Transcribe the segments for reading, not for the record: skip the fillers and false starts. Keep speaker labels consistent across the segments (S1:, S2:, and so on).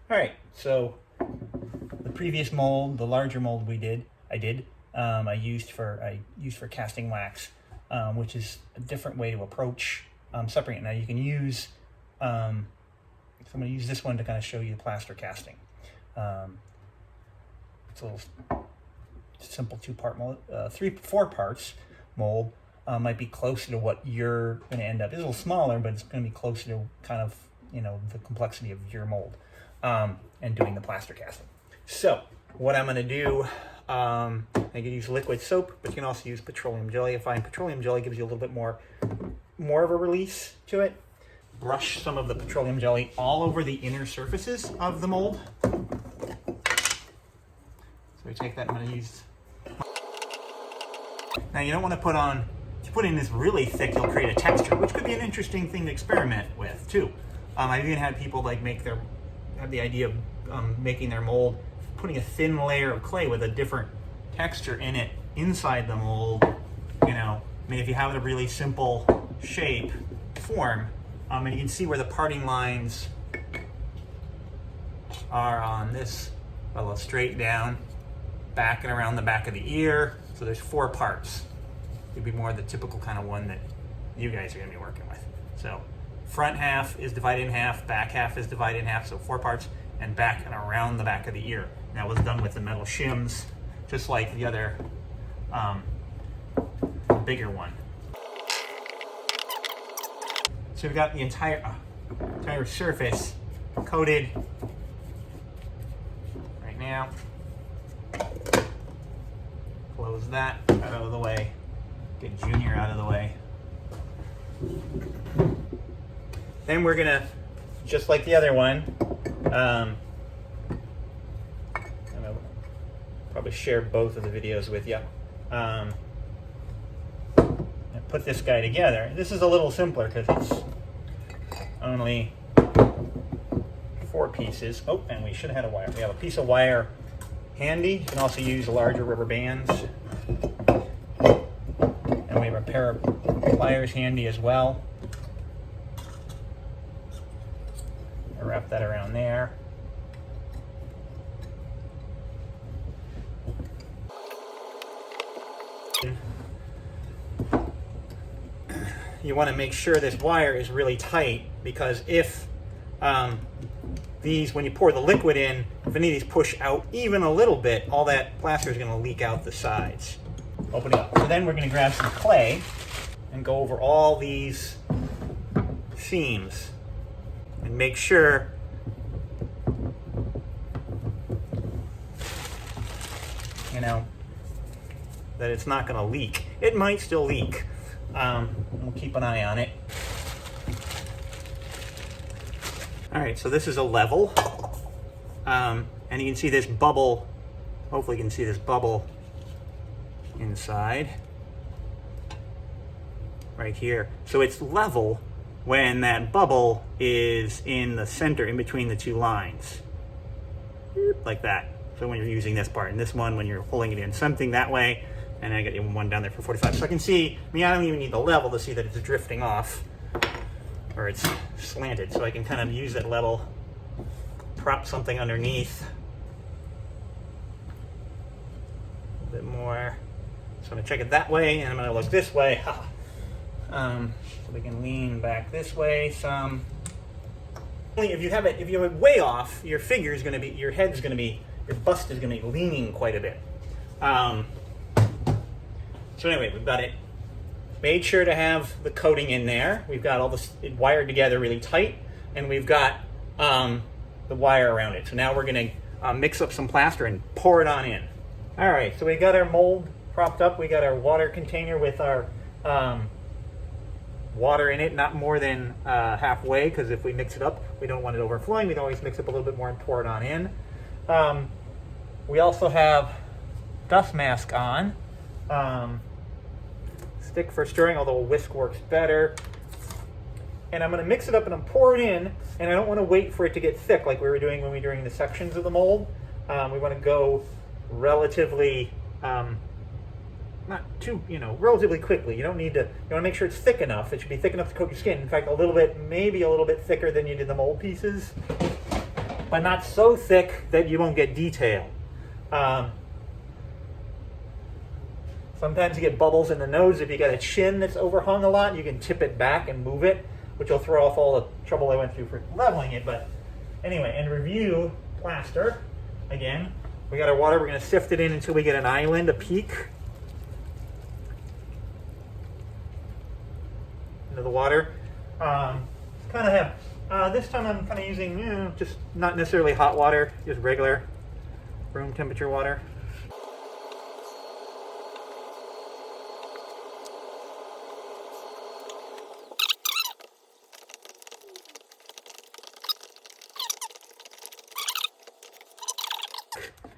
S1: All right, so the previous mold, the larger mold I used for casting wax, which is a different way to approach separating. Now you can use, so I'm going to use this one to kind of show you the plaster casting. It's a little simple two-part mold, 4 parts mold. Might be closer to what you're going to end up. It's a little smaller, but it's going to be closer to kind of, the complexity of your mold and doing the plaster casting. So what I'm going to do, I can use liquid soap, but you can also use petroleum jelly. I find petroleum jelly gives you a little bit more of a release to it. Brush some of the petroleum jelly all over the inner surfaces of the mold. So we take that, I'm going to use. Now you don't want to put on, if you put in this really thick, you'll create a texture, which could be an interesting thing to experiment with too. I've even had people like have the idea of making their mold, putting a thin layer of clay with a different texture in it inside the mold. If you have a really simple shape form, and you can see where the parting lines are on this fellow, straight down, back and around the back of the ear. So there's 4 parts. It'd be more the typical kind of one that you guys are going to be working with. So front half is divided in half, back half is divided in half, so 4 parts, and back and around the back of the ear. That was done with the metal shims, just like the other bigger one. So we've got the entire surface coated right now. Close that out of the way. Get Junior out of the way. Then we're gonna, just like the other one, I'm gonna probably share both of the videos with you. And put this guy together. This is a little simpler because it's only 4 pieces. Oh, and we should have had a wire. We have a piece of wire handy. You can also use larger rubber bands. And we have a pair of pliers handy as well. I'll wrap that around there. You want to make sure this wire is really tight, because if when you pour the liquid in, if any of these push out even a little bit, all that plaster is going to leak out the sides. Open it up. So then we're going to grab some clay and go over all these seams and make sure that it's not going to leak. It might still leak. We'll keep an eye on it. All right, so this is a level, and you can see this bubble. Hopefully you can see this bubble inside right here. So it's level when that bubble is in the center, in between the 2 lines, like that. So when you're using this part, and this one when you're pulling it in, something that way. And I got even one down there for 45. So I can see, I don't even need the level to see that it's drifting off or it's slanted. So I can kind of use that level, prop something underneath. A bit more. So I'm gonna check it that way, and I'm gonna look this way. So we can lean back this way some. If you have it way off, your figure is gonna be, your head's gonna be, your bust is gonna be leaning quite a bit. So anyway, we've got it made sure to have the coating in there. We've got all this wired together really tight, and we've got the wire around it. So now we're going to mix up some plaster and pour it on in. All right, so we got our mold propped up. We got our water container with our water in it, not more than halfway, because if we mix it up, we don't want it overflowing. We'd always mix up a little bit more and pour it on in. We also have dust mask on. Stick for stirring, although a whisk works better. And I'm going to mix it up and I'm pour it in, and I don't want to wait for it to get thick like we were doing when we were doing the sections of the mold. We want to go relatively, not too, relatively quickly. You don't need to, you want to make sure it's thick enough. It should be thick enough to coat your skin. In fact, maybe a little bit thicker than you did the mold pieces. but not so thick that you won't get detail. Sometimes you get bubbles in the nose. If you got a chin that's overhung a lot, you can tip it back and move it, which will throw off all the trouble I went through for leveling it. But anyway, in review, plaster, again, we got our water. We're going to sift it in until we get an island, a peak into the water. Kind of have, this time I'm kind of using, just not necessarily hot water, just regular room temperature water.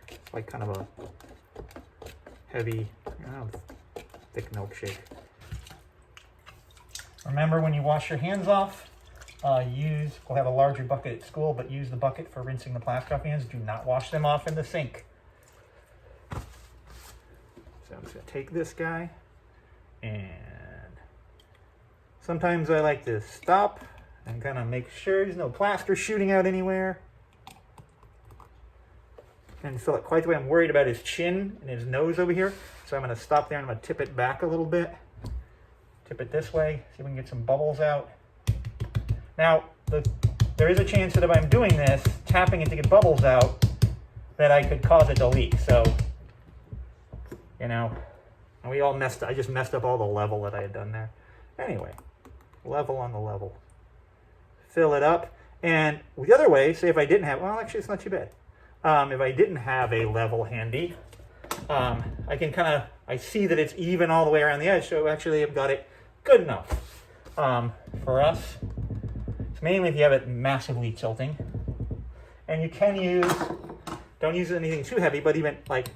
S1: It's like kind of a heavy, thick milkshake. Remember, when you wash your hands off, we'll have a larger bucket at school, but use the bucket for rinsing the plaster off your hands. Do not wash them off in the sink. So I'm just going to take this guy, and sometimes I like to stop and kind of make sure there's no plaster shooting out anywhere. And fill it quite the way. I'm worried about his chin and his nose over here. So I'm going to stop there and I'm going to tip it back a little bit. Tip it this way, see if we can get some bubbles out. Now, there is a chance that if I'm doing this, tapping it to get bubbles out, that I could cause it to leak. So, and we all I just messed up all the level that I had done there. Anyway, level on the level. Fill it up. And the other way, say if I didn't have, well, actually it's not too bad. If I didn't have a level handy, I can I see that it's even all the way around the edge, so actually I've got it good enough. For us, it's mainly if you have it massively tilting. And you can don't use anything too heavy, but even like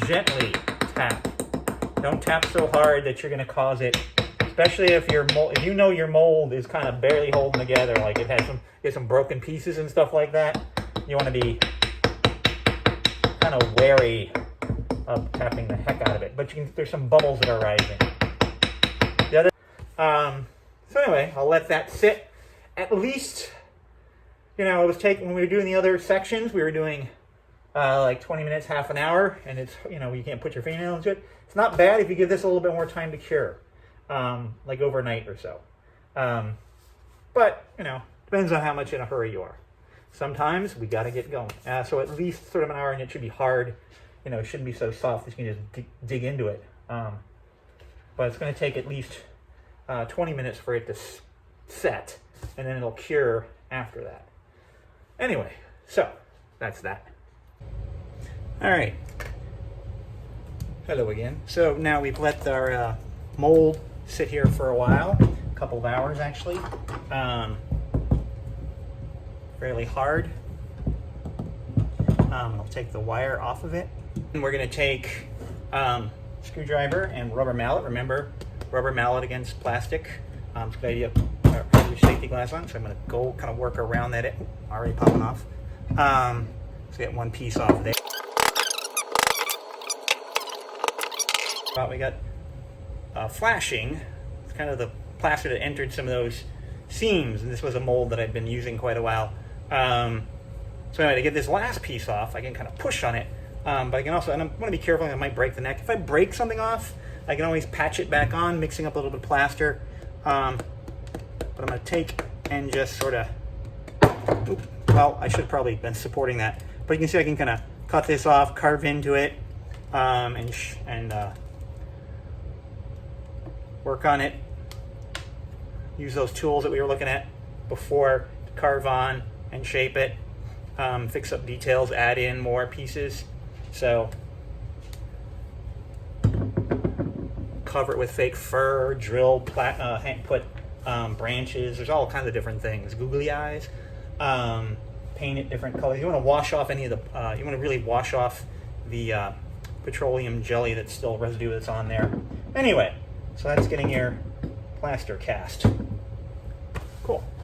S1: gently tap. Don't tap so hard that you're going to cause it, especially if your mold is kind of barely holding together, like it has some broken pieces and stuff like that. You want to be kind of wary of tapping the heck out of it. But there's some bubbles that are rising. So anyway, I'll let that sit. At least, when we were doing the other sections, we were doing like 20 minutes, half an hour, and it's, you can't put your fingernail into it. It's not bad if you give this a little bit more time to cure, like overnight or so. But, depends on how much in a hurry you are. Sometimes we got to get going. So at least sort of an hour, and it should be hard. It shouldn't be so soft that you can just dig into it. But it's going to take at least 20 minutes for it to set, and then it'll cure after that. Anyway, so that's that. All right. Hello again. So now we've let our mold sit here for a while, a couple of hours actually. Fairly hard. I'll take the wire off of it. And we're going to take screwdriver and rubber mallet. Remember, rubber mallet against plastic. It's a good idea to put your safety glass on. So I'm going to go kind of work around that. Already popping off. Let's get one piece off there. We got flashing. It's kind of the plaster that entered some of those seams, and this was a mold that I'd been using quite a while. So anyway, to get this last piece off, I can kind of push on it, but I can also, and I want to be careful, I might break the neck. If I break something off, I can always patch it back on, mixing up a little bit of plaster. But I'm going to take and just sort of, well, I should have probably been supporting that, but you can see I can kind of cut this off, carve into it, and work on it. Use those tools that we were looking at before to carve on and shape it, fix up details, add in more pieces. So cover it with fake fur, drill, put branches. There's all kinds of different things. Googly eyes. Paint it different colors. You want to wash off any of the. You want to really wash off the petroleum jelly that's still residue that's on there. Anyway, so that's getting your plaster cast. Cool.